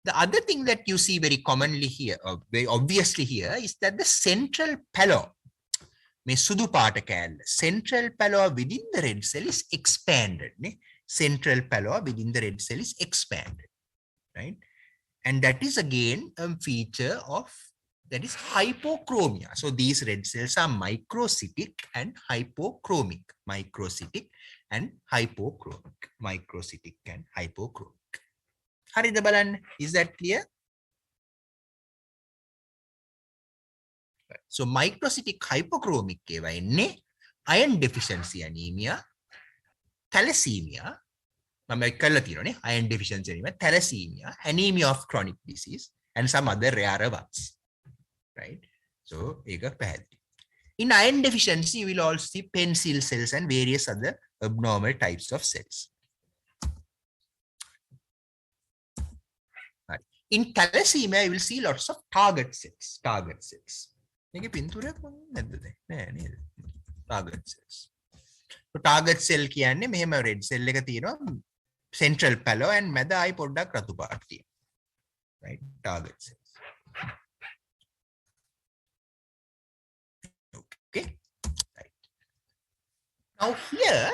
The other thing that you see very commonly here, or very obviously here, is that the central pallor, central pallor within the red cell is expanded. Central pallor within the red cell is expanded, right? And that is again a feature of that is hypochromia. So these red cells are microcytic and hypochromic. Microcytic and hypochromic. Microcytic and hypochromic. Harida balan, is that clear? So microcytic hypochromic iron deficiency anemia, thalassemia, iron deficiency anemia, thalassemia, anemia of chronic disease, and some other rarer ones. Right? So, in iron deficiency, you will also see pencil cells and various other abnormal types of cells. Right. In thalassemia, you will see lots of target cells. Target cells. Target cells. So, target cell kiyanne mehema red cell එක තියෙනවා central pallor and මැද ආයි පොඩ්ඩක් රතු පාට තියෙනවා. Right? Target cells. Now here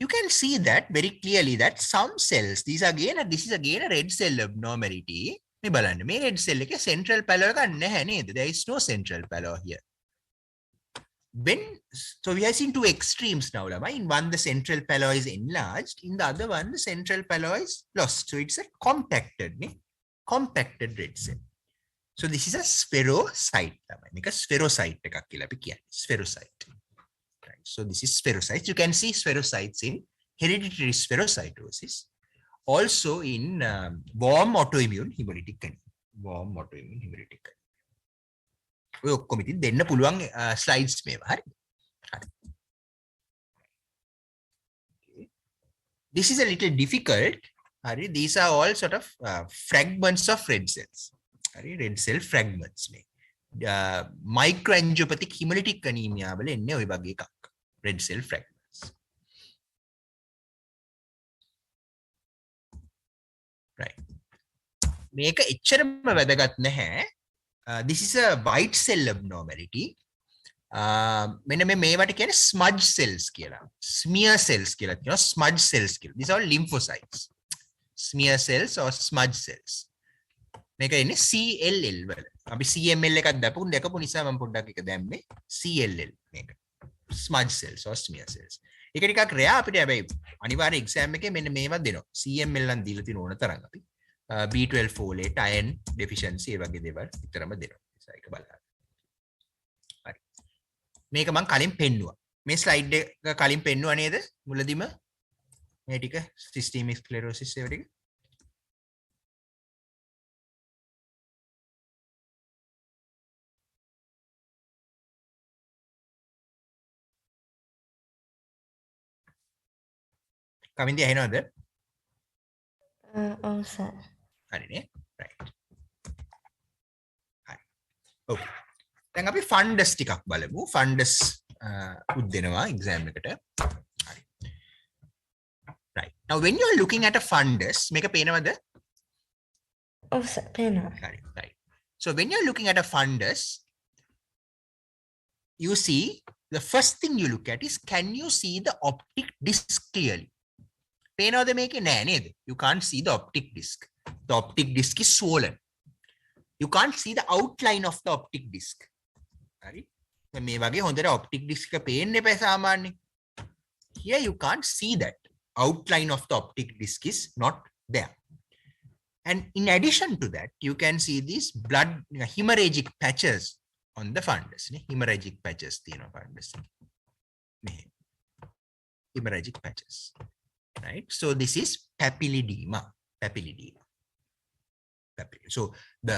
you can see that very clearly that some cells, this is again a red cell abnormality. මේ බලන්න මේ red cell එකේ central pallor එකක් නැහැ නේද? There is no central pallor here. So we have seen two extremes now, Lama. In one, the central pallor is enlarged. In the other one, the central pallor is lost. So it's a compacted red cell. So this is a spherocyte. Because spherocyte එකක් කියලා අපි කියන්නේ. Spherocyte. Right. So this is spherocytes. You can see spherocytes in hereditary spherocytosis. Also in warm autoimmune hemolytic anemia. Warm autoimmune hemolytic anemia. ඔය ඔක්කොම ඉතින් දෙන්න පුළුවන් slides මේවා. හරි. This is a little difficult. Hari. These are all sort of fragments of red cells. Hari. Red cell fragments. Microangiopathic hemolytic anemia වල එන්නේ ওই වගේ එකක්. Red cell fragments. Right. මේක එච්චරම වැදගත් නැහැ. This is a white cell abnormality. මෙන්න මේවට කියන්නේ smudge cells කියලා. Smear cells කියලා කියනවා. Smudge cells කියලා. These are all lymphocytes. Smear cells or smudge cells. මේක එන්නේ CLL වල. අපි CML එකක් දැකපු නිසා මම පොඩ්ඩක් එක දැම්මේ CLL මේක. Smudge cells or smear cells. ඒක ටිකක් rare අපිට හැබැයි අනිවාර්ය exam එකේ මෙන්න මේවා දෙනවා. CML නම් දීලා තියෙන ඕන තරම් අපි. B12 folate, iron deficiency ඒ වගේ දේවල් විතරම දෙනවා. ඒක බලන්න. හරි. මේක මම කලින් පෙන්නුවා. මේ ස්ලයිඩ් එක කලින් පෙන්නුවා නේද? මුලදිම මේ ටික systemic sclerosis ඒවා ටික. කමින්ද ඇහෙනවද? ඔව් සර්. හරිනේ. right. හරි. ඔව්. දැන් අපි ෆන්ඩස් ටිකක් බලමු. ෆන්ඩස් උත් දෙනවා exam එකට. හරි. right. Now when you are looking at a fundus මේක පේනවද? ඔව් සර් පේනවා. හරි. right. So when you are looking at a fundus you see the first thing you look at is can you see the optic disc clearly? පේනවද මේකේ? නෑ නේද? You can't see the optic disc. The optic disc is swollen. You can't see the outline of the optic disc. හරි. මේ වගේ හොඳට optic disc එක පේන්න එපා සාමාන්‍යයෙන්. Here you can't see that. Outline of the optic disc is not there. And in addition to that, you can see these blood hemorrhagic patches on the fundus. Hemorrhagic patches තියෙනවා fundus. Hemorrhagic patches. Right? So this is papilledema. So the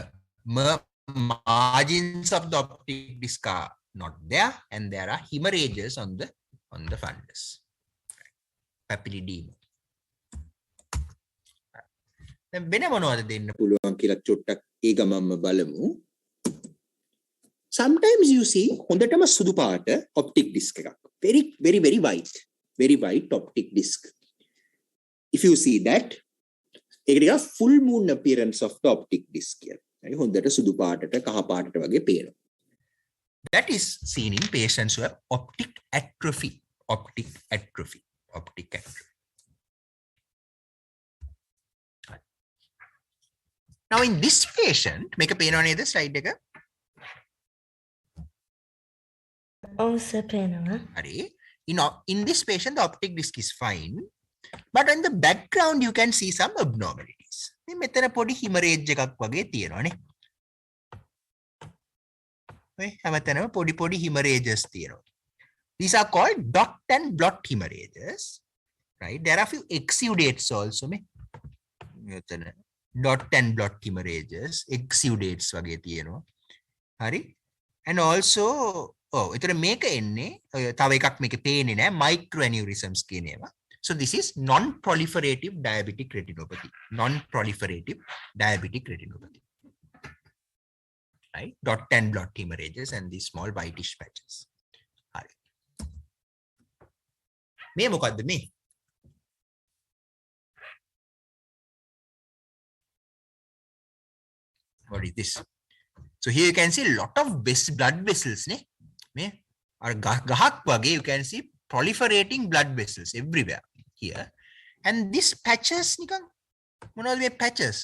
margins of the optic disc are not there, and there are hemorrhages on the fundus. Papilledema. වෙන මොනවද දෙන්න පුළුවන් කියලා චොට්ටක් ඒ ගමම්ම බලමු. Sometimes you see හොඳටම සුදු පාට optic disc එකක්. Very white. Very white optic disc. If you see that, ඒක ටික full moon appearance of the optic disc here. හොඳට සුදු පාටට කහ පාටට වගේ පේනවා. That is seen in patients who have optic atrophy. Now in this patient, මේක පේනව නේද slide එක? ඔව් සර් පේනවා. හරි. In this patient the optic disc is fine. But in the background you can see some abnormalities. මෙතන පොඩි hemorrhage එකක් වගේ තියෙනවානේ. ඔය හැමතැනම පොඩි hemorrhages තියෙනවා. These are called dot and blot hemorrhages. Right? There are few exudates also. මෙතන dot and blot hemorrhages, exudates වගේ තියෙනවා. හරි? And also එතන මේක එන්නේ තව එකක් මේකේ පේන්නේ නැහැ microaneurysms කියන ඒවා. So this is non-proliferative diabetic retinopathy. Right? Dot and blot hemorrhages and these small whitish patches. Right. මේ මොකද්ද මේ? What is this? So here you can see a lot of blood vessels. මේ අර ගහක් වගේ you can see proliferating blood vessels everywhere here. And these patches, nikan, මොනවද මේ patches?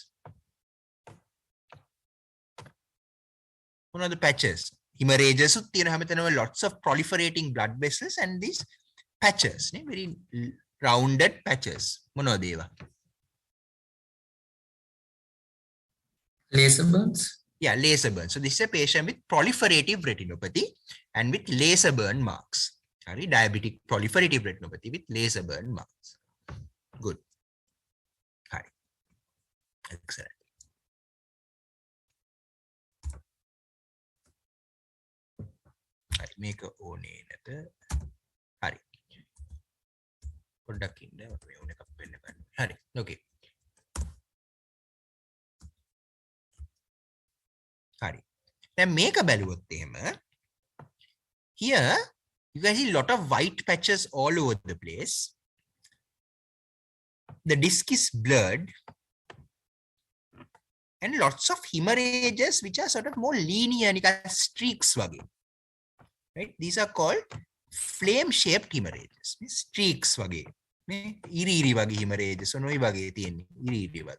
මොනවද patches? Hemorrhages උත් තියෙන හැමතැනම lots of proliferating blood vessels and these patches, නේ, very rounded patches. මොනවද ඒවා? Laser burns. Yeah, laser burn. So this is a patient with proliferative retinopathy and with laser burn marks. Sorry, diabetic proliferative retinopathy with laser burn marks. Good. Hi. Excellent. Right, make a own net. Hari. Put in there. Hari. Okay. Hari. Then make a බැලුවොත් එහෙම here you can see a lot of white patches all over the place. The disc is blurred and lots of hemorrhages which are sort of more linear streaks වගේ. Right? These are called flame shaped hemorrhages. Streaks වගේ. ඉරි වගේ hemorrhages ඔනොයි වගේ තියෙන්නේ. ඉරි වගේ.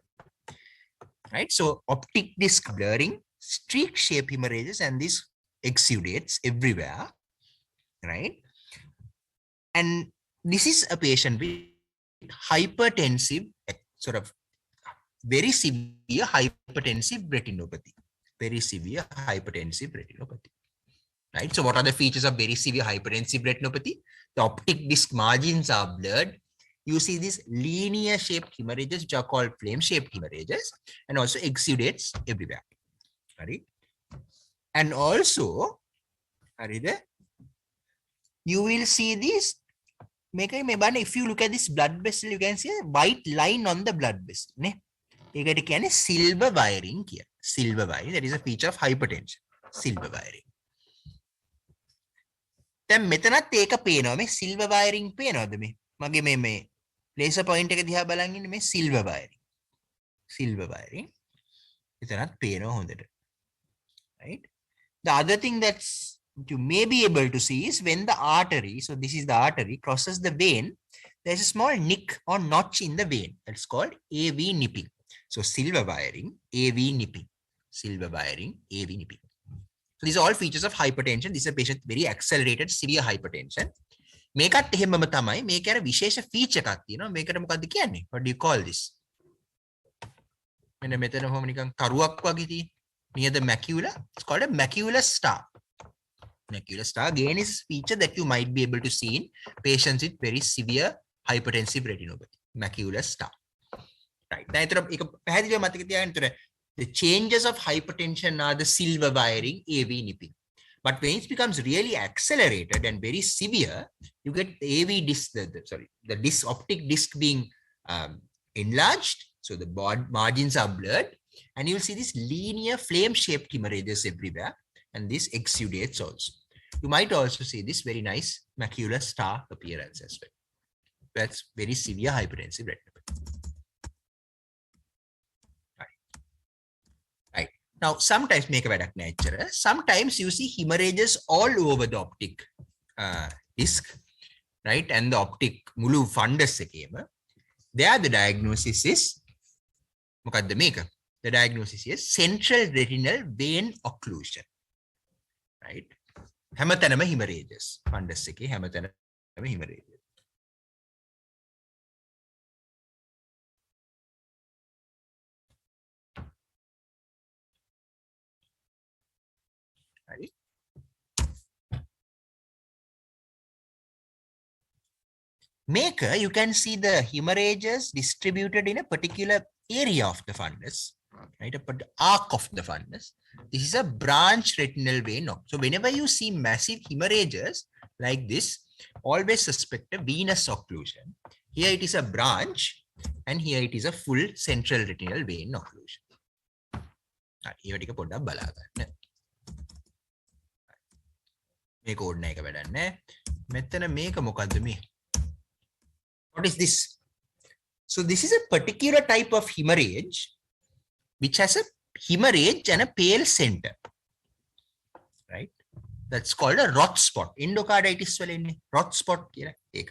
Right? So optic disc blurring, streak shaped hemorrhages, and this exudates everywhere, right? And this is a patient with hypertensive, sort of very severe hypertensive retinopathy. Very severe hypertensive retinopathy, right? So what are the features of very severe hypertensive retinopathy? The optic disc margins are blurred. You see these linear shaped hemorrhages which are called flame shaped hemorrhages, and also exudates everywhere. Right? And also, you will see this. If you look at this blood vessel, you can see a white line on the blood vessel. You get a silver wiring here. Silver wiring, that is a feature of hypertension. Silver wiring. Then මෙතනත් ඒක පේනවා මේ silver wiring පේනවද මේ? මගේ මේ laser point එක දිහා බලන් ඉන්නේ මේ silver wiring. Silver wiring. එතනත් පේනවා හොඳට. Right? The other thing that you may be able to see is when the artery, so this is the artery, crosses the vein, there's a small nick or notch in the vein. That's called AV nipping. So silver wiring, AV nipping. Silver wiring, AV nipping. So these are all features of hypertension. This is a patient with very accelerated severe hypertension. මේකත් එහෙමම තමයි. මේක අර විශේෂ feature එකක් තියෙනවා. මේකට මොකද්ද කියන්නේ? What do you call this? මෙන්න මෙතන කොහොම නිකන් කරුවක් වගේ තියෙන්නේ. Near the macula, it's called a macular star. Macular star again is a feature that you might be able to see in patients with very severe hypertensive retinopathy. Macular star. Right. The changes of hypertension are the silver wiring, AV nipping. But when it becomes really accelerated and very severe, you get the AV disc, the disc, optic disc being enlarged. So the margins are blurred. And you'll see this linear flame-shaped hemorrhages everywhere, and this exudates also. You might also see this very nice macular star appearance as well. That's very severe hypertensive retinopathy. Right. Now, sometimes make a වැඩක් නෑ. Sometimes you see hemorrhages all over the optic disc, right? And the optic මුළු fundus එකේම. There the diagnosis is මොකක්ද මේක? The diagnosis is central retinal vein occlusion, right? Hämathanama hemorrhages. Fundus එකේ hämathanama hemorrhages. Right? Maker, you can see the hemorrhages distributed in a particular area of the fundus. Right, but the arc of the fundus. This is a branch retinal vein. So whenever you see massive hemorrhages like this, always suspect a venous occlusion. Here it is a branch, and here it is a full central retinal vein occlusion. What is this? So this is a particular type of hemorrhage which has a hemorrhage and a pale center, right? That's called a Roth spot. Endocarditis වල ඉන්නේ Roth spot කියලා ඒක.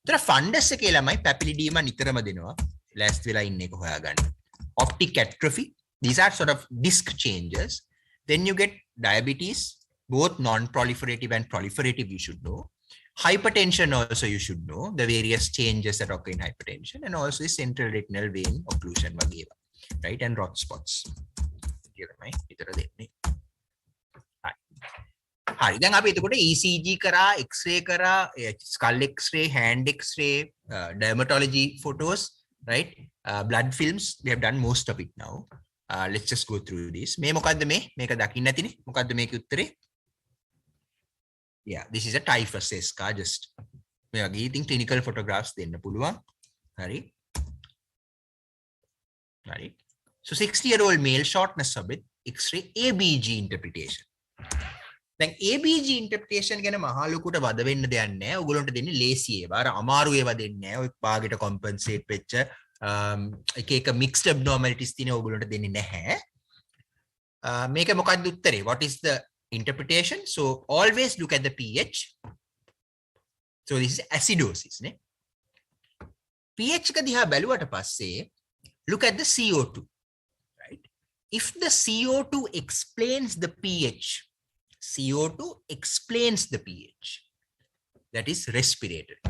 ඒතර fundus එකේ ළමයි papilledema නිතරම දෙනවා. ලෑස්ති වෙලා ඉන්න එක හොයාගන්න. Optic atrophy. These are sort of disc changes. Then you get diabetes, both non-proliferative and proliferative, you should know. Hypertension also you should know, the various changes that occur in hypertension, and also the central retinal vein occlusion, right, and Roth spots. හරි දැන් අපි එතකොට ECG කරා X-ray කරා skull X-ray hand X-ray dermatology photos right blood films we have done most of it now. Let's just go through this. මේ මොකද්ද මේක දකින්න නැතිනේ මොකද්ද මේකේ උත්තරේ? Yeah, this is a typhus scar just මේ වගේ ඉතින් clinical photographs දෙන්න පුළුවන්. හරි so 60-year-old male shortness of breath X-ray ABG interpretation. දැන් ABG interpretation ගැන මහා ලොකුට වද වෙන්න දෙයක් නැහැ. ඔයගොල්ලන්ට දෙන්නේ ලේසි ඒවා. අර අමාරු ඒවා දෙන්නේ නැහැ. ඔය පාගෙට compensate වෙච්ච එක mixed abnormalities තියෙන ඔයගොල්ලන්ට දෙන්නේ නැහැ. මේක මොකක්ද උත්තරේ? What is the interpretation? So always look at the pH. So this is acidosis නේ. pH එක දිහා බැලුවට පස්සේ look at the CO2. Right? If the CO2 explains the pH, CO2 explains the pH. That is respiratory.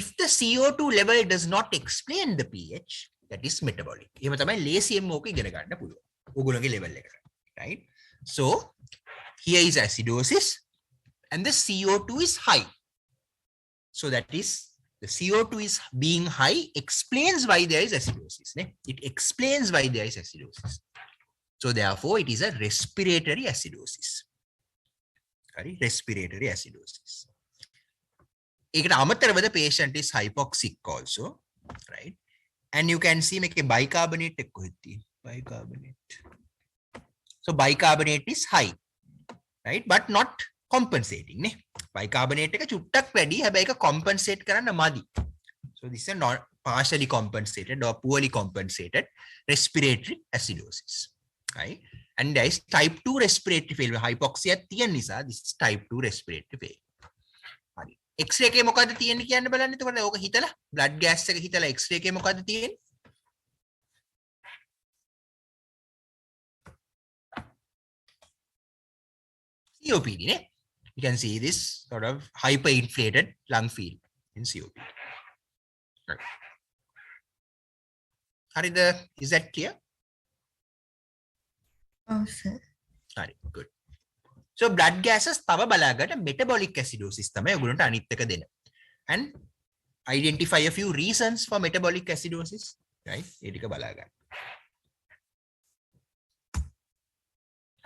If the CO2 level does not explain the pH, that is metabolic. එහෙම තමයි ලේසියෙන්ම ඕක ඉගෙන ගන්න පුළුවන්. ඔයගොල්ලෝගේ level එකට. Right? So here is acidosis and the CO2 is high. So that is the CO2 is being high explains why there is acidosis. It explains why there is acidosis. So therefore it is a respiratory acidosis. Respiratory acidosis. ඒකට අමතරව the patient is hypoxic also, right? And you can see make a bicarbonate එක කොහෙද තියෙන්නේ? Bicarbonate. So bicarbonate is high, right? But not compensating නේ. Bicarbonate එක චුට්ටක් වැඩි හැබැයි ඒක compensate කරන්න මදි. So this is not partially compensated or poorly compensated respiratory acidosis. Right? And there is type 2 respiratory failure. Hypoxia තියෙන නිසා this is type 2 respiratory failure. හරි. X-ray එකේ මොකද්ද තියෙන්නේ කියන්න බලන්න. එතකොට ඕක හිතලා blood gas එක හිතලා X-ray එකේ මොකද්ද තියෙන්නේ? COPD නේ. You can see this sort of hyperinflated lung field in COPD. Right. හරිද? Is that clear? Oh, sir. Right, good. So blood gases තව බලාගන්න metabolic acidosis තමයි ඔයගොල්ලන්ට අනිත් එක දෙන්න. And identify a few reasons for metabolic acidosis, right? ඒ ටික බලාගන්න.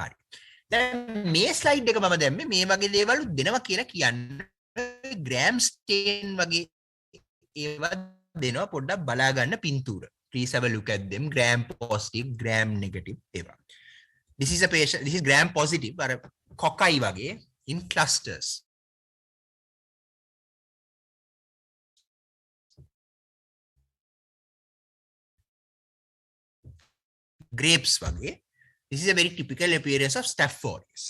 හරි. දැන් මේ slide එක මම දැම්මේ මේ වගේ දේවල් දෙනවා කියලා කියන්න gram stain වගේ ඒවා දෙනවා පොඩ්ඩක් බලාගන්න පින්තූර. Please have a look at them. Gram positive, gram negative ඒවා. This is a patient, this is gram positive, or cocci wage in clusters. Grapes wage. This is a very typical appearance of Staph aureus.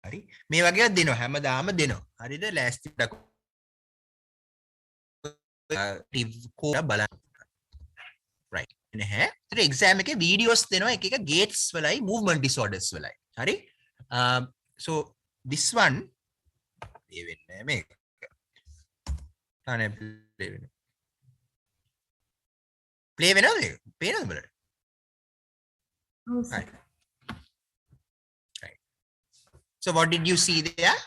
Hari. Me wage deno, හැමදාම දෙනවා. හරිද? ලෑස්ති බලන්න. Right. නැහැ. ඒතර exam එකේ videos දෙනවා එක එක gates වලයි movement disorders වලයි. හරි? So this one play වෙන්නේ මේක. play වෙනවා. play වෙනවද මේක? පේනවද බලන්න? Oh, sir. Right. Right. So what did you see there?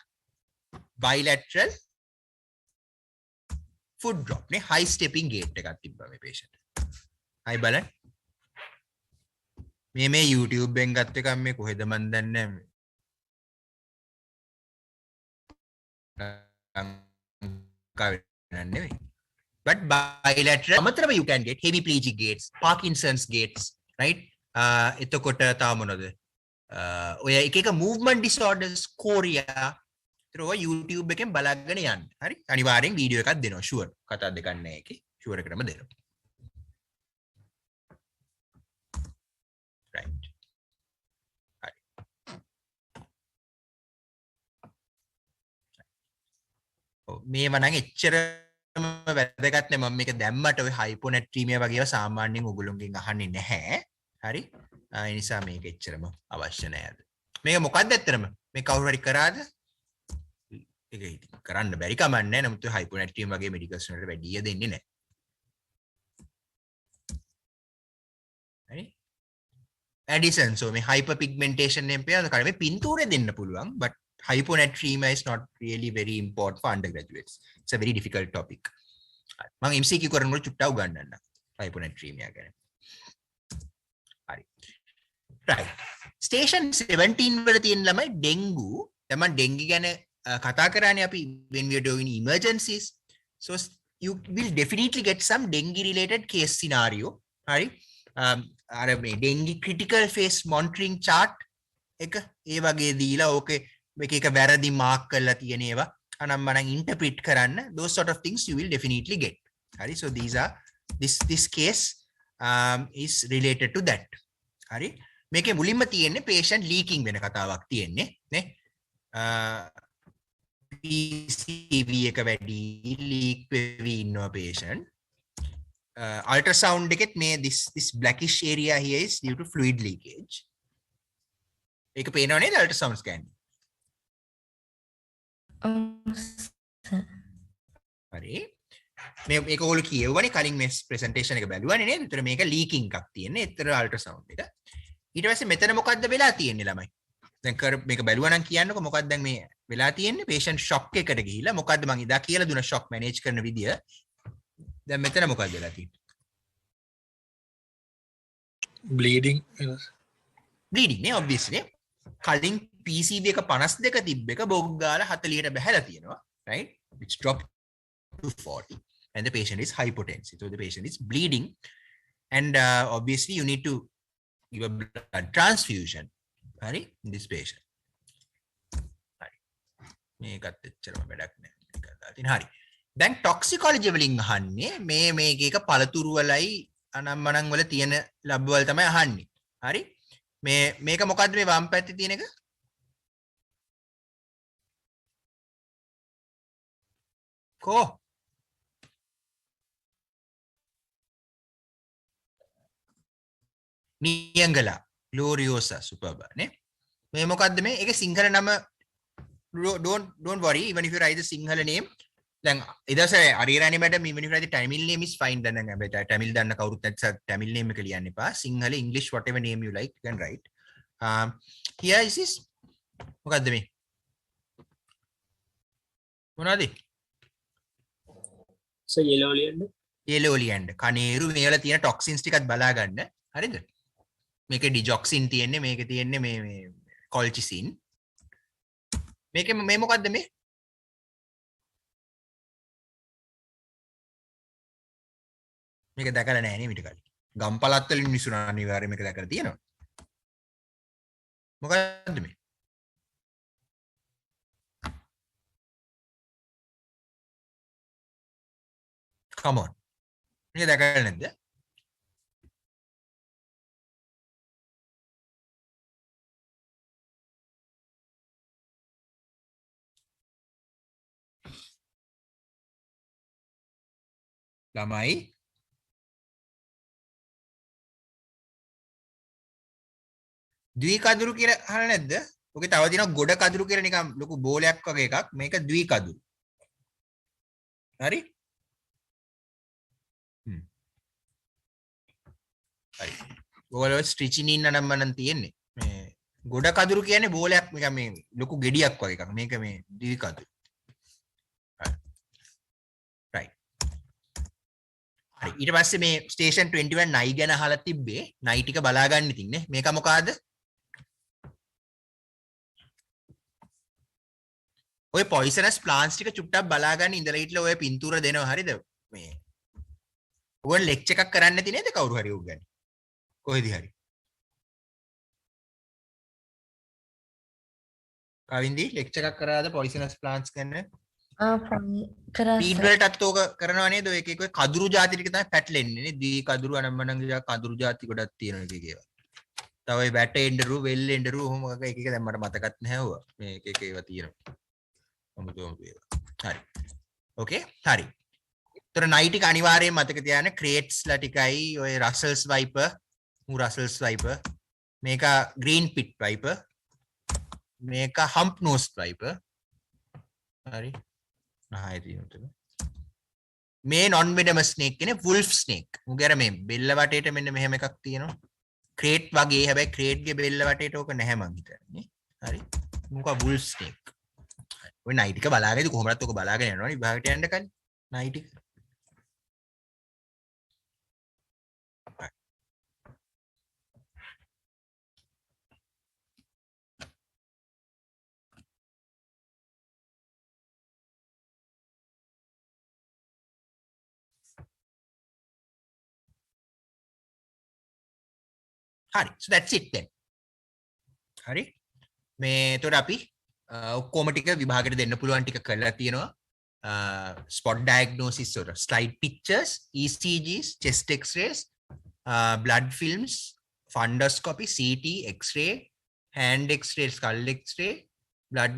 Bilateral foot drop. නේ high stepping gait එකක් තිබ්බා මේ patient. Hi බලන්න. මේ YouTube එකෙන් ගත්ත එකක් මේ කොහෙද මන් දන්නේ නැහැ. But bilateral අමතරව you can get hemiplegic gaits, Parkinson's gaits, right? එතකොට තා මොනවද? ඔය එක එක movement disorders, chorea ඒතර ඔය YouTube එකෙන් බලාගෙන යන්න. හරි? අනිවාර්යෙන් වීඩියෝ එකක් දෙනවා sure. කතා දෙකක් නැහැ ඒකේ. sure එකටම දෙනවා. Right. මේව නම් එච්චරම වැදගත් නෑ. මම මේක දැම්මට ඔය හයිපොනැට්‍රීමියා වගේ ඒවා සාමාන්‍යයෙන් ඔයගොල්ලෝගෙන් අහන්නේ නැහැ. හරි? ඒ නිසා මේක එච්චරම අවශ්‍ය නෑ අද. මේක මොකක්ද ඇත්තටම? මේ කවුරු හරි කරාද? ඒක ඉතින් කරන්න බැරි කමක් නෑ. නමුත් හයිපොනැට්‍රීමියා වගේ මෙඩිකල්ස් වලට වැඩිය දෙන්නේ නෑ. හරි? Addison, so මේ hyperpigmentation එකෙන් පේනවා කරේ මේ පින්තූරේ දෙන්න පුළුවන්, but hyponatremia is not really very important for undergraduates. It's a very difficult topic. මම MCQ කරනකොට චුට්ටක් උගන්වන්න hyponatremia ගැන. හරි. right. station 17 වල තියෙන ළමයි ඩෙන්ගු. දැන් මම ඩෙන්ගි ගැන කතා කරානේ අපි when we are doing emergencies. So you will definitely get some dengue related case scenario. හරි. අර මේ ඩෙන්ගි ක්‍රිටිකල් ෆේස් මොනිටරින් chart එක ඒ වගේ දීලා ඕකේ එක එක වැරදි මාක් කරලා තියෙන ඒවා අනම්මනම් ඉන්ටර්ප්‍රිට් කරන්න those sort of things you will definitely get. හරි. So these are this case is related to that. හරි. මේකේ මුලින්ම තියෙන්නේ patient leaking වෙන කතාවක් තියෙන්නේ නේ. PCV එක වැඩි leak වෙවි ඉන්නවා patient. Ultrasound එකෙත් මේ this blackish area here is due to fluid leakage. ඒක පේනව නේද ultrasound scan? හරි. මේක ඔයගොල්ලෝ කියවුවානේ කලින් මේ presentation එක බැලුවානේ නේද? ඒතර මේක leaking එකක් තියෙන්නේ. ඒතර ultrasound එක. ඊට පස්සේ මෙතන මොකද්ද වෙලා තියෙන්නේ ළමයි? දැන් මේක බැලුවා නම් කියන්නකො මොකක්ද දැන් මේ වෙලා තියෙන්නේ? patient shock එකට ගිහිල්ලා මොකද්ද මං ඉදා කියලා දුන shock manage කරන විදිය. දැන් මෙතන මොකක්ද වෙලා තියෙන්නේ? Bleeding. Bleeding නේ obviously. කලින් PCV එක 52 තිබ්බ එක බොග් ගාලා 40ට බහැලා තියෙනවා, right? Which dropped to 40 and the patient is hypotensive. So the patient is bleeding and obviously you need to give a blood transfusion. හරි? In this patient. හරි. මේකත් එච්චරම වැඩක් නෑ. හරි. දැන් ටොක්සිකොලොජි වලින් අහන්නේ මේක එක පළතුරු වලයි අනම්මනම් වල තියෙන ලැබ්වල තමයි අහන්නේ. හරි? මේක මොකද්ද මේ වම් පැත්තේ තියෙන එක? කො නියංගලා ග්ලෝරියෝසා සුපර්බා නේ. මේ මොකද්ද මේ? ඒකේ සිංහල නම don't worry even if you write the sinhala name. දැන් ඉදසේ අරිරානි madam even if you write the Tamil name is fine. දැන් හැබැයි Tamil දන්න කවුරුත් නැත්නම් Tamil name එක ලියන්න එපා. Sinhala English whatever name you like you can write. Here is this මොකද්ද මේ? මොනවද? So yellow oleander. Yellow oleander. කනේරු මේවල තියෙන toxins ටිකත් බලා ගන්න. හරිද? මේකේ digoxin තියෙන්නේ, මේකේ තියෙන්නේ මේ colchicine. මේකේ මේ මොකද්ද මේ? මේක දැකලා නැහැ නේ මිට කලින්. ගම්පලත් වලින් මිසුනා අනිවාර්යයෙන් මේක දැකලා තියෙනවා. මොකද්ද මේ? Come on. මේක දැකලා නැද්ද? ළමයි ද්විකදුරු කියලා අහලා නැද්ද? ඔකේ තව තියෙනවා ගොඩ කදුරු කියලා නිකන් ලොකු බෝලයක් වගේ එකක්. මේක ද්විකදුරු. හරි? හරි. ඔයගොල්ලෝ ස්ටිචිනින් නම්මනම් තියෙන්නේ. මේ ගොඩ කදුරු කියන්නේ බෝලයක් නිකන් මේ ලොකු ගෙඩියක් වගේ එකක්. මේක මේ ද්විකදුරු. right. හරි. ඊට පස්සේ මේ ස්ටේෂන් 21 නයි ගැන අහලා තිබ්බේ. නයි ටික බලා ගන්න ඉතින් නේ. මේක මොකಾದ? ඔය poisonous plants ටික චුට්ටක් බලා ගන්න ඉඳලා හිටලා ඔය පින්තූර දෙනවා හරිද? මේ ඔය ලෙක්චර් එකක් කරන්න නැති නේද කවුරු හරි උගන්නේ? කොහෙද හරි? කවින්දි ලෙක්චර් එකක් කරාද poisonous plants ගැන? කරා පීඩ් වලටත් ඕක කරනවා නේද? ඔය එක එක කදුරු ಜಾති ටික තමයි පැටලෙන්නේ නේ. දී කදුරු අනම්මනම් කදුරු ಜಾති ගොඩක් තියෙනවා එක එක ඒවා. තව ඔය වැට එඬරු, වෙල් එඬරු ඔහොම එක එක දැන් මට මතකත් නැහැ ඔවා. මේ එක එක ඒවා තියෙනවා. හරි. ඕකේ හරි. තොර නයිටි අනිවාර්යයෙන් මතක තියාගන්න ක්‍රේට්ස්ලා ටිකයි ඔය රසල්ස් වයිපර් රසල්ස් වයිපර් මේක ග්‍රීන් පිට් වයිපර් මේක හම්ප් නෝස් වයිපර් හරි නහය තියෙනවා මේ non venomous snake කියන්නේ wolf snake මුගේර මේ බෙල්ල වටේට මෙන්න මෙහෙම එකක් තියෙනවා ක්‍රේට් වගේ හැබැයි ක්‍රේට් ගේ බෙල්ල වටේට ඕක නැහැ මං හිතන්නේ හරි මොකක් wolf snake ඔය නයිට් එක බලාගෙනද කොහොමවත් ඔක බලාගෙන යනවා නේ විභාගයට යන්න කලින් නයිට් එක හරි so that's it then හරි මේ එතකොට අපි ඔක්කොම ටික විභාගයට දෙන්න පුළුවන් ටික කරලා තියෙනවා spot diagnosis or slide pictures ECGs chest x-rays blood films fundoscopy CT x-ray hand x-ray skull x-ray blood